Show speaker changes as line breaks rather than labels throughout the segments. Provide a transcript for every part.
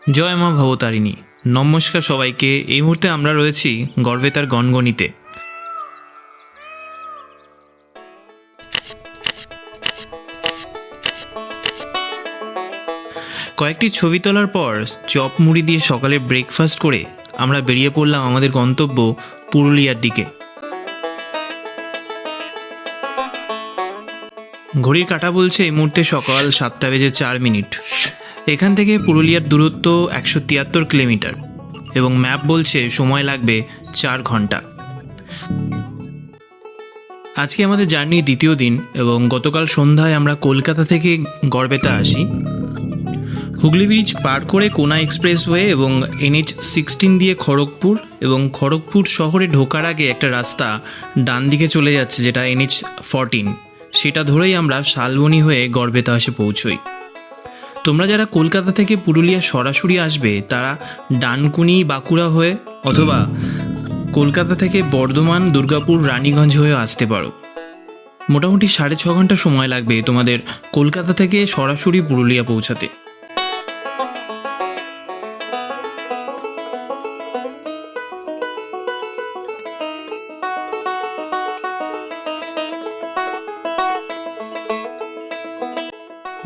জয় মা ভবতারিণী। নমস্কার সবাইকে। এই মুহূর্তে আমরা রয়েছি গড়বেতার গনগনিতে। কয়েকটি ছবি তোলার পর চপ মুড়ি দিয়ে সকালে ব্রেকফাস্ট করে আমরা বেরিয়ে পড়লাম আমাদের গন্তব্য পুরুলিয়ার দিকে। ঘড়ির কাঁটা বলছে এই মুহূর্তে সকাল 7:04। এখান থেকে পুরুলিয়ার দূরত্ব 173 কিলোমিটার এবং ম্যাপ বলছে সময় লাগবে 4 ঘন্টা। আজকে আমাদের জার্নির দ্বিতীয় দিন এবং গতকাল সন্ধ্যায় আমরা কলকাতা থেকে গড়বেতা আসি। হুগলি ব্রিজ পার করে কোনা এক্সপ্রেসওয়ে এবং NH-16 দিয়ে খড়গপুর এবং খড়গপুর শহরে ঢোকার আগে একটা রাস্তা ডান দিকে চলে যাচ্ছে যেটা NH-14, সেটা ধরেই আমরা শালবনী হয়ে গড়বেতা এসে পৌঁছই। তোমরা যারা কলকাতা থেকে পুরুলিয়া সরাসরি আসবে তারা ডানকুনি বাঁকুড়া হয়ে অথবা কলকাতা থেকে বর্ধমান, দুর্গাপুর, রানীগঞ্জ হয়ে আসতে পারো। মোটামুটি 6.5 ঘন্টা সময় লাগবে তোমাদের কলকাতা থেকে সরাসরি পুরুলিয়া পৌঁছাতে।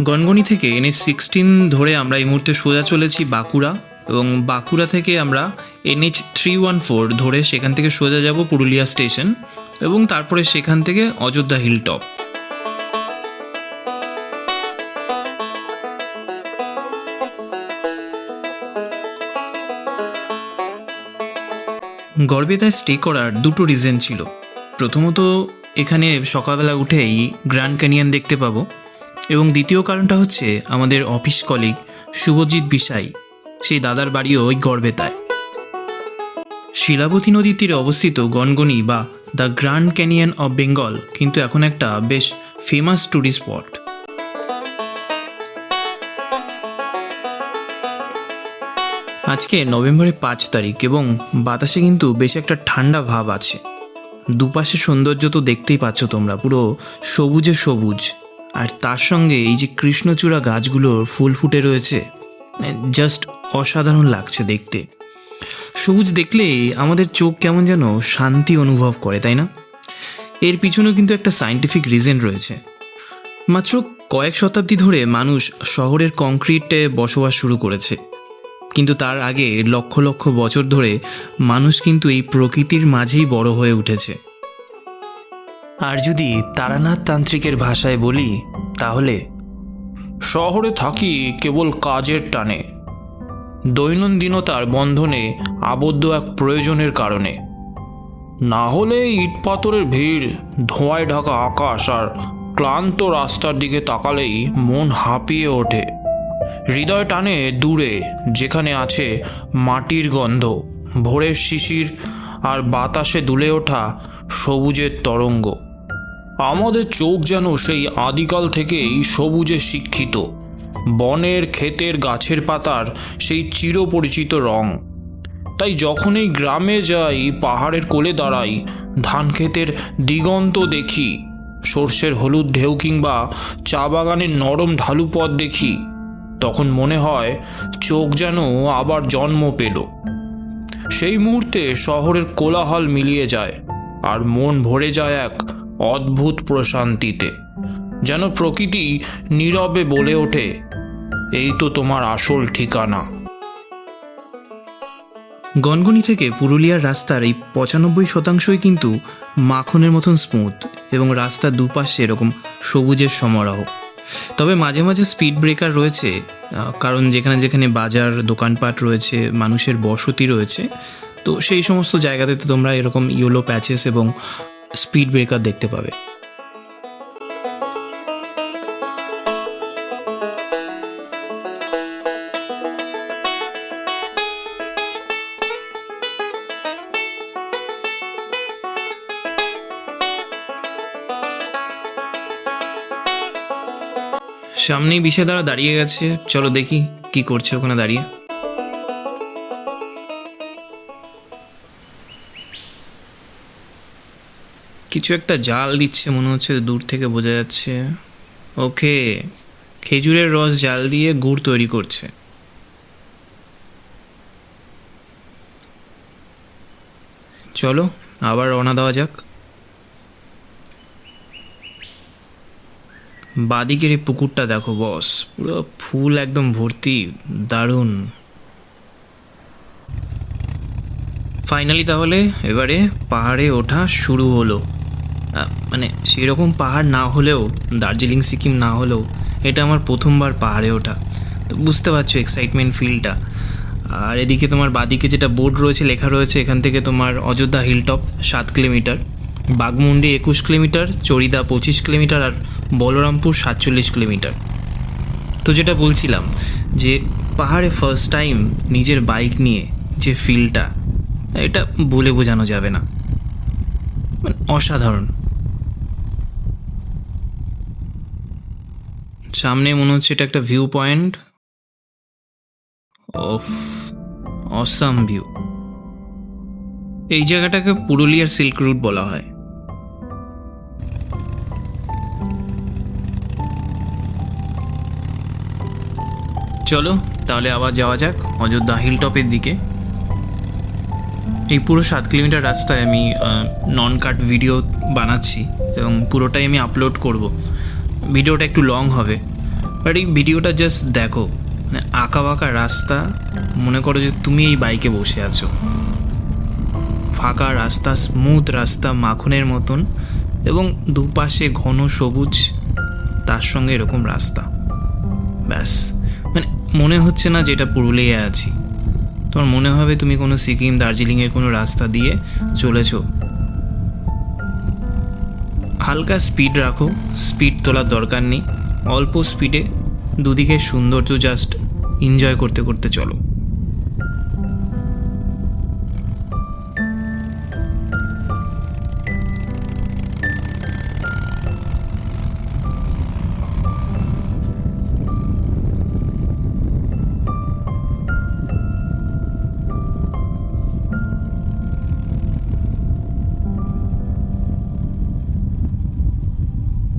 গনগনি থেকে NH-16 ধরে আমরা এই মুহূর্তে সোজা চলেছি বাঁকুড়া এবং বাঁকুড়া থেকে আমরা NH-314 ধরে সেখান থেকে সোজা যাব পুরুলিয়া স্টেশন এবং তারপরে সেখান থেকে অযোধ্যা হিল টপ। গড়বেতায় স্টে করার দুটো রিজন ছিল। প্রথমত এখানে সকালবেলা উঠেই গ্র্যান্ড ক্যানিয়ন দেখতে পাবো এবং দ্বিতীয় কারণটা হচ্ছে আমাদের অফিস কলিগ শুভজিৎ বিশাই, সেই দাদার বাড়িও ওই গড়বেতায়। শিলাবতী নদীর তীরে অবস্থিত গনগনি বা the grand canyon of Bengal কিন্তু এখন একটা বেশ ফেমাস ট্যুরিস্ট স্পট। আজকে নভেম্বরের 5 তারিখ এবং বাতাসে কিন্তু বেশ একটা ঠান্ডা ভাব আছে। দুপাশে সৌন্দর্য তো দেখতেই পাচ্ছ তোমরা, পুরো সবুজে সবুজ, আর তার সঙ্গে এই যে কৃষ্ণচূড়া গাছগুলোর ফুল ফুটে রয়েছে, জাস্ট অসাধারণ লাগছে দেখতে। সবুজ দেখলেই আমাদের চোখ কেমন যেন শান্তি অনুভব করে, তাই না? এর পিছনেও কিন্তু একটা সায়েন্টিফিক রিজন রয়েছে। মাত্র কয়েক শতাব্দী ধরে মানুষ শহরের কংক্রিটে বসবাস শুরু করেছে, কিন্তু তার আগে লক্ষ লক্ষ বছর ধরে মানুষ কিন্তু এই প্রকৃতির মাঝেই বড় হয়ে উঠেছে। আর যদি তারানাথ তান্ত্রিকের ভাষায় বলি তাহলে শহরে থাকি কেবল কাজের টানে, দৈনন্দিনতার বন্ধনে আবদ্ধ এক প্রয়োজনের কারণে। না হলে ইট পাথরের ভিড়, ধোঁয়ায় ঢাকা আকাশ আর ক্লান্ত রাস্তার দিকে তাকালেই মন হাঁপিয়ে ওঠে। হৃদয় টানে দূরে, যেখানে আছে মাটির গন্ধ, ভোরের শিশির আর বাতাসে দুলে ওঠা সবুজের তরঙ্গ। আমাদের চোখ যেন সেই আদিকাল থেকেই সবুজে শিক্ষিত, বনের, ক্ষেতের, গাছের পাতার সেই চিরপরিচিত রং। তাই যখনই গ্রামে যাই, পাহাড়ের কোলে দাঁড়াই, ধান ক্ষেতের দিগন্ত দেখি, সর্ষের হলুদ ঢেউ কিংবা চা বাগানের নরম ঢালু পথ দেখি, তখন মনে হয় চোখ যেন আবার জন্ম পেল। সেই মুহূর্তে শহরের কোলাহল মিলিয়ে যায় আর মন ভরে যায় এক অদ্ভুত প্রশান্তিতে, যেন প্রকৃতি নীরবে বলে ওঠে, এই তো তোমার আসল ঠিকানা। গনগনি থেকে পুরুলিয়ার রাস্তার এই 95% কিন্তু মাখনের মতন স্মুথ এবং রাস্তার দুপাশে এরকম সবুজের সমারোহ। তবে মাঝে মাঝে স্পিড ব্রেকার রয়েছে, কারণ যেখানে যেখানে বাজার, দোকানপাট রয়েছে, মানুষের বসতি রয়েছে, তো সেই সমস্ত জায়গাতে তো তোমরা এরকম ইয়েলো প্যাচেস এবং স্পিড ব্রেকার দেখতে পাবে। সামনেই বিষেদারা দাঁড়িয়ে গেছে, চলো দেখি কি করছে ওখানে দাঁড়িয়ে। কিছু একটা জাল দিচ্ছে মনে হচ্ছে, দূর থেকে বোঝা যাচ্ছে। ওকে, খেজুরের রস জাল দিয়ে গুড় তৈরি করছে। চলো আবার রওনা দেওয়া যাক। বাদিকের এই পুকুরটা দেখো বস, পুরো ফুল একদম ভর্তি, দারুণ। ফাইনালি তাহলে এবারে পাহাড়ে ওঠা শুরু হলো। মানে সেরকম পাহাড় না হলেও, দার্জিলিং সিকিম না হলেও, এটা আমার প্রথমবার পাহাড়ে ওঠা, তো বুঝতে পারছো এক্সাইটমেন্ট ফিলটা। আর এদিকে তোমার বাদিকে যেটা বোর্ড রয়েছে, লেখা রয়েছে এখান থেকে তোমার Ayodhya hilltop 7 kilometre, Baghmundi 21 kilometre, Charida 25 kilometre, আর বলরামপুর 47 কিলোমিটার। তো যেটা বলছিলাম যে পাহাড়ে ফার্স্ট টাইম নিজের বাইক নিয়ে যে ফিলটা, এটা বলে বোঝানো যাবে না, মানে অসাধারণ। সামনে মনে হচ্ছে এটা একটা view point. Of, awesome view. এই জায়গাটাকে পুরুলিয়ার সিল্ক রুট বলা হয়। চলো তাহলে আবার যাওয়া যাক অযোধ্যা হিলটপের দিকে। এই পুরো 7 কিলোমিটার রাস্তায় আমি নন কাট ভিডিও বানাচ্ছি এবং পুরোটাই আমি আপলোড করব। ভিডিওটা একটু লং হবে, বাট এই ভিডিওটা জাস্ট দেখো, মানে আঁকা বাঁকা রাস্তা, মনে করো যে তুমি এই বাইকে বসে আছো, ফাঁকা রাস্তা, স্মুথ রাস্তা, মাখনের মতন, এবং দুপাশে ঘন সবুজ, তার সঙ্গে এরকম রাস্তা। ব্যাস, মানে মনে হচ্ছে না যে এটা পুরুলিয়ায় আছি, তোমার মনে হবে তুমি কোনো সিকিম দার্জিলিংয়ের কোনো রাস্তা দিয়ে চলেছ। হালকা স্পিড রাখো, স্পিড তোলার দরকার নেই, অল্প স্পিডে দুদিকের সৌন্দর্য জাস্ট এনজয় করতে করতে চলো।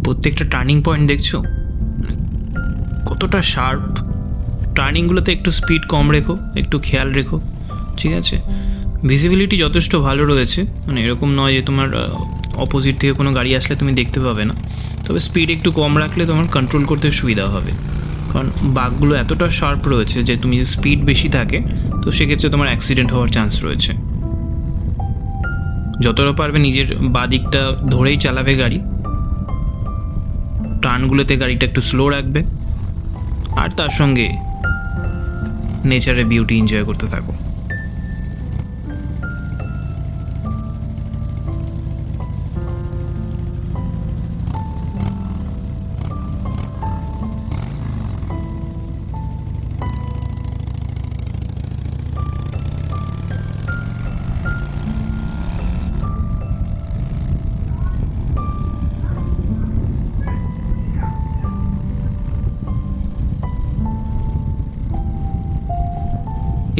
প্রত্যেকটা টার্নিং পয়েন্ট দেখছো কতটা শার্প। টার্নিংগুলোতে একটু স্পিড কম রেখো, একটু খেয়াল রেখো, ঠিক আছে? ভিজিবিলিটি যথেষ্ট ভালো রয়েছে, মানে এরকম নয় যে তোমার অপোজিট থেকে কোনো গাড়ি আসলে তুমি দেখতে পাবে না, তবে স্পিড একটু কম রাখলে তোমার কন্ট্রোল করতে সুবিধা হবে, কারণ বাঘগুলো এতটা শার্প রয়েছে যে তুমি যদি স্পিড বেশি থাকে তো সেক্ষেত্রে তোমার অ্যাক্সিডেন্ট হওয়ার চান্স রয়েছে। যতটা পারবে নিজের বাদিকটা ধরেই চালাবে গাড়ি, টার্নগুলোতে গাড়িটা একটু স্লো রাখবে, আর তার সঙ্গে নেচারের বিউটি এনজয় করতে থাকো।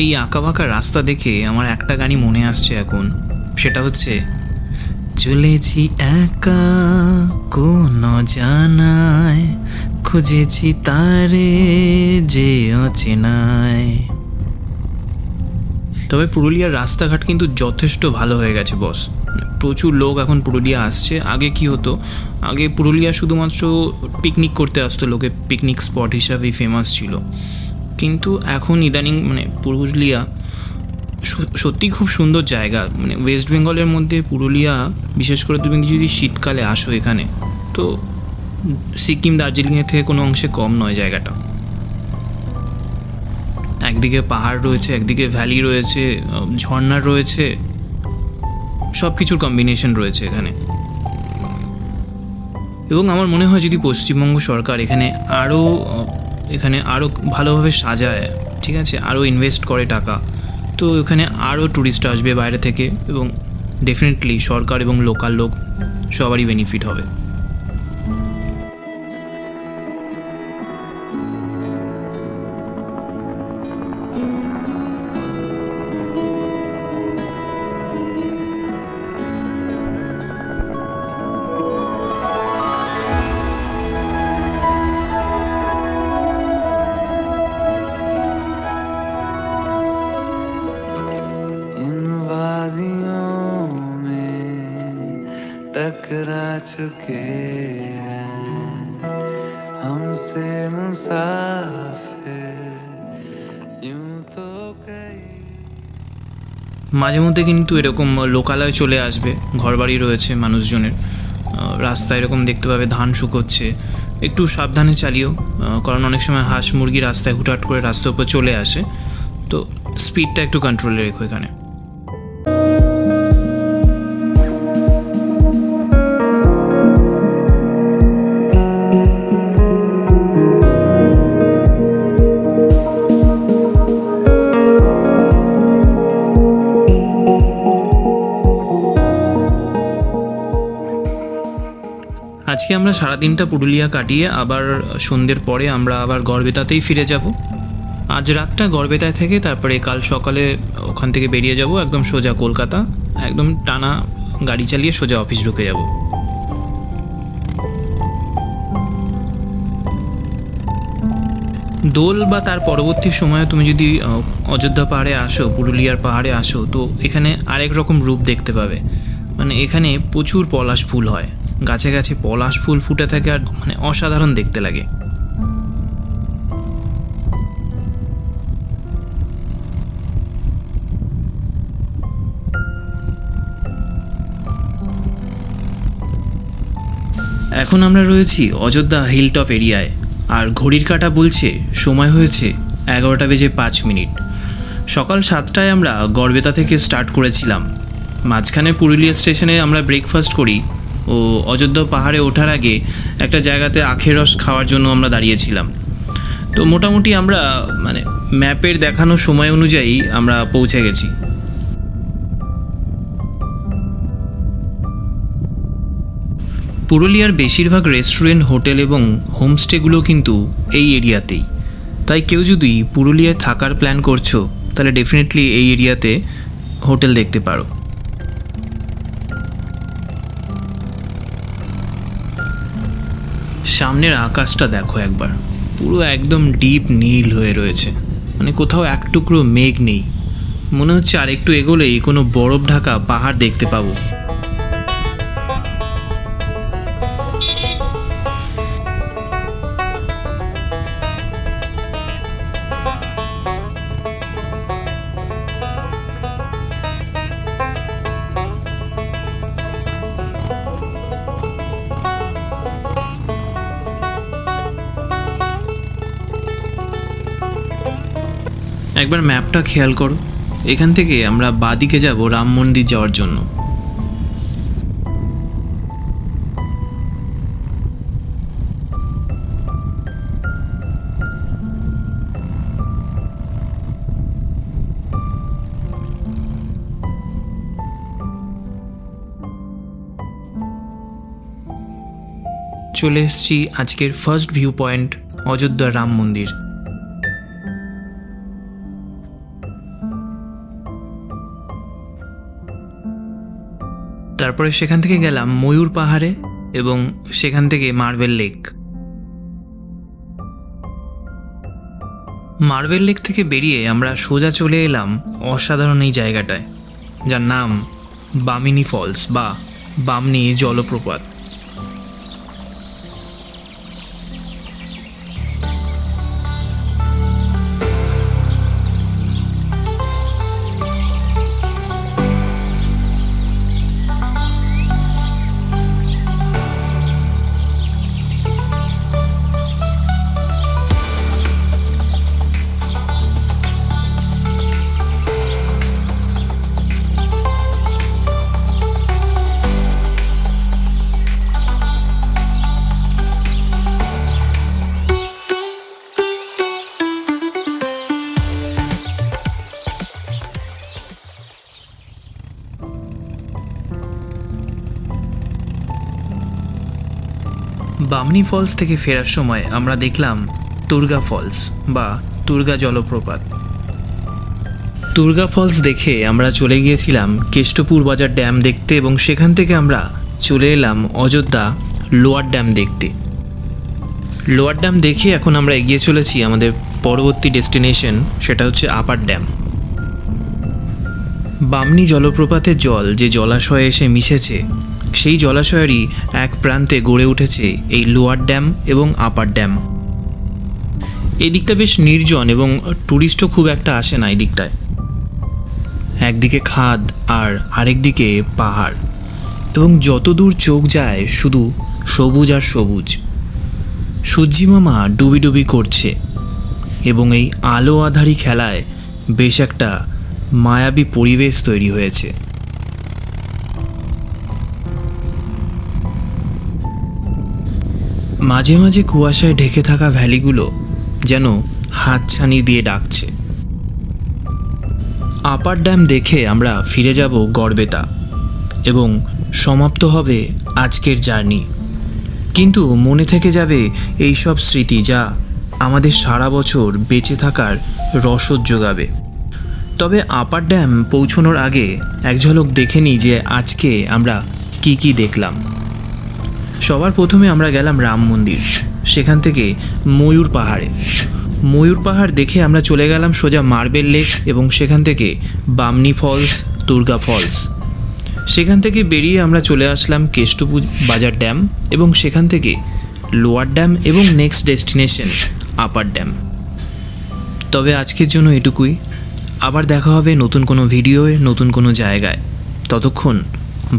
এই আঁকাবাঁকা রাস্তা দেখে আমার একটা গানই মনে আসছে এখন, সেটা হচ্ছে চলেছি একা কোন জানায়, খুঁজেছি তারে যে অচেনায়। তবে পুরুলিয়ার রাস্তাঘাট কিন্তু যথেষ্ট ভালো হয়ে গেছে বস, প্রচুর লোক এখন পুরুলিয়া আসছে। আগে কি হতো, আগে পুরুলিয়া শুধুমাত্র পিকনিক করতে আসতো লোকে, পিকনিক স্পট হিসাবেই ফেমাস ছিল, কিন্তু এখন ইদানিং মানে পুরুলিয়া সত্যি খুব সুন্দর জায়গা। মানে ওয়েস্ট বেঙ্গলের মধ্যে পুরুলিয়া, বিশেষ করে তুমি যদি শীতকালে আসো এখানে, তো সিকিম দার্জিলিংয়ের থেকে কোনো অংশে কম নয় জায়গাটা। একদিকে পাহাড় রয়েছে, একদিকে ভ্যালি রয়েছে, ঝর্ণা রয়েছে, সব কিছুর কম্বিনেশন রয়েছে এখানে। এবং আমার মনে হয় যদি পশ্চিমবঙ্গ সরকার এখানে আরও ভালোভাবে সাজায়, ঠিক আছে, আরও ইনভেস্ট করে টাকা, তো এখানে আরও ট্যুরিস্ট আসবে বাইরে থেকে, এবং ডেফিনেটলি সরকার এবং লোকাল লোক সবারই বেনিফিট হবে।
इन वादियों टकरा चुके हैं हमसे मुसाफिर यूं तो कई।
মাঝে মধ্যে কিন্তু এরকম লোকালয় চলে আসবে, ঘরবাড়ি রয়েছে মানুষজনের, রাস্তায় এরকম দেখতে পাবে ধান শুকোচ্ছে, একটু সাবধানে চালিও, কারণ অনেক সময় হাঁস মুরগি রাস্তায় হুটহাট করে রাস্তার উপর চলে আসে, তো স্পিডটা একটু কন্ট্রোলে রেখো এখানে। আজকে আমরা সারাদিনটা পুরুলিয়া কাটিয়ে আবার সন্ধ্যের পরে আমরা আবার গড়বেতাতেই ফিরে যাব। আজ রাতটা গড়বেতায় থেকে তারপরে কাল সকালে ওখান থেকে বেরিয়ে যাব একদম সোজা কলকাতা, একদম টানা গাড়ি চালিয়ে সোজা অফিস ঢুকে যাব। দোল বা তার পরবর্তী সময়ে তুমি যদি অযোধ্যা পাহাড়ে আসো, পুরুলিয়ার পাহাড়ে আসো, তো এখানে আরেক রকম রূপ দেখতে পাবে। মানে এখানে প্রচুর পলাশ ফুল হয়, গাছে গাছে পলাশ ফুল ফুটে থাকে, আর মানে অসাধারণ দেখতে লাগে। এখন আমরা রয়েছি অযোধ্যা হিলটপ এরিয়ায়, আর ঘড়ির কাঁটা বলছে সময় হয়েছে 11:05। সকাল 7টায় আমরা গড়বেতা থেকে স্টার্ট করেছিলাম। মাঝখানে পুরুলিয়া স্টেশনে আমরা ব্রেকফাস্ট করি ও অযোধ্যা পাহাড়ে ওঠার আগে একটা জায়গাতে আখের রস খাওয়ার জন্য আমরা দাঁড়িয়েছিলাম। তো মোটামুটি আমরা মানে ম্যাপের দেখানো সময় অনুযায়ী আমরা পৌঁছে গেছি। পুরুলিয়ার বেশিরভাগ রেস্টুরেন্ট, হোটেল এবং হোমস্টেগুলো কিন্তু এই এরিয়াতেই, তাই কেউ যদি পুরুলিয়ায় থাকার প্ল্যান করছো তাহলে ডেফিনেটলি এই এরিয়াতে হোটেল দেখতে পারো। সামনের আকাশটা দেখো একবার, পুরো একদম ডিপ নীল হয়ে রয়েছে, মানে কোথাও এক টুকরো মেঘ নেই। মনে হচ্ছে আর একটু এগোলেই কোনো বরফ ঢাকা পাহাড় দেখতে পাবো। একবার ম্যাপটা খেয়াল করো, এখান থেকে আমরা বাদিকে যাব রাম মন্দির যাওয়ার জন্য। চলে এসেছি আজকের first view point, Ayodhya Ram মন্দির। তারপরে সেখান থেকে গেলাম ময়ূর পাহাড়ে এবং সেখান থেকে মার্বেল লেক। মার্বেল লেক থেকে বেরিয়ে আমরা সোজা চলে এলাম অসাধারণ এই জায়গাটায়, যার নাম বামিনী ফলস বা বামনি জলপ্রপাত। বামনি ফলস থেকে ফেরার সময় আমরা দেখলাম তুর্গা ফলস বা তুর্গা জলপ্রপাত। তুর্গা ফলস দেখে আমরা চলে গিয়েছিলাম কেষ্টপুর বাজার ড্যাম দেখতে এবং সেখান থেকে আমরা চলে এলাম অযোধ্যা লোয়ার ড্যাম দেখতে। লোয়ার ড্যাম দেখে এখন আমরা এগিয়ে চলেছি আমাদের পরবর্তী ডেস্টিনেশন, সেটা হচ্ছে আপার ড্যাম। বামনি জলপ্রপাতের জল যে জলাশয়ে এসে মিশেছে সেই জলাশয়েরই এক প্রান্তে গড়ে উঠেছে এই লোয়ার ড্যাম এবং আপার ড্যাম। এই দিকটা বেশ নির্জন এবং ট্যুরিস্টও খুব একটা আসে না এই দিকটায়। একদিকে খাদ আর আরেক দিকে পাহাড়, এবং যত দূর চোখ যায় শুধু সবুজ আর সবুজ। সূর্যি মামা ডুবি ডুবি করছে এবং এই আলো আঁধারি খেলায় বেশ একটা মায়াবী পরিবেশ তৈরি হয়েছে। মাঝে মাঝে কুয়াশায় ঢেকে থাকা ভ্যালিগুলো যেন হাতছানি দিয়ে ডাকছে। আপার ড্যাম দেখে আমরা ফিরে যাব গড়বেতা এবং সমাপ্ত হবে আজকের জার্নি। কিন্তু মনে থেকে যাবে এই সব স্মৃতি যা আমাদের সারা বছর বেঁচে থাকার রসদ যোগাবে। তবে আপার ড্যাম পৌঁছানোর আগে এক ঝলক দেখে নিই যে আজকে আমরা কি কি দেখলাম। সবার প্রথমে আমরা গেলাম রাম মন্দির, সেখান থেকে ময়ূর পাহাড়ে। ময়ূর পাহাড় দেখে আমরা চলে গেলাম সোজা মার্বেল লেক এবং সেখান থেকে বামনি ফলস, দুর্গা ফলস। সেখান থেকে বেরিয়ে আমরা চলে আসলাম কেষ্টপুর বাজার ড্যাম এবং সেখান থেকে লোয়ার ড্যাম এবং নেক্সট ডেস্টিনেশন আপার ড্যাম। তবে আজকের জন্য এটুকুই। আবার দেখা হবে নতুন কোনো ভিডিওয়ে, নতুন কোনো জায়গায়। ততক্ষণ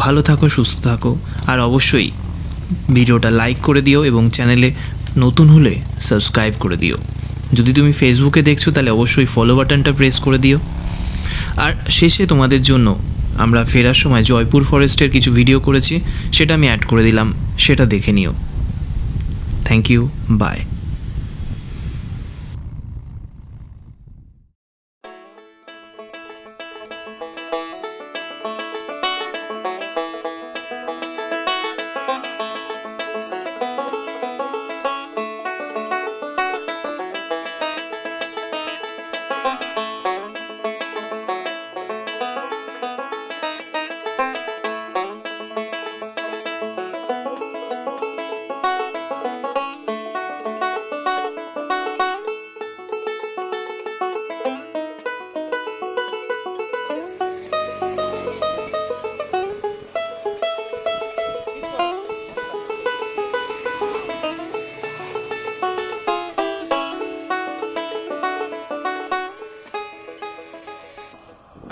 ভালো থাকো, সুস্থ থাকো, আর অবশ্যই ভিডিওটা লাইক করে দিও এবং চ্যানেলে নতুন হলে সাবস্ক্রাইব করে দিও। যদি তুমি ফেসবুকে দেখছো তাহলে অবশ্যই ফলো বাটনটা প্রেস করে দিও। আর শেষে তোমাদের জন্য আমরা ফেরার সময় জয়পুর ফরেস্টের কিছু ভিডিও করেছি, সেটা আমি অ্যাড করে দিলাম, সেটা দেখে নিও। Thank you, bye.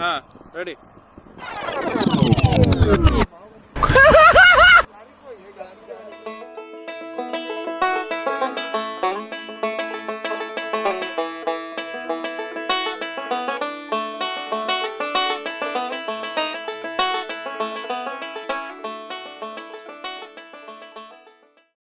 हाँ रेडी।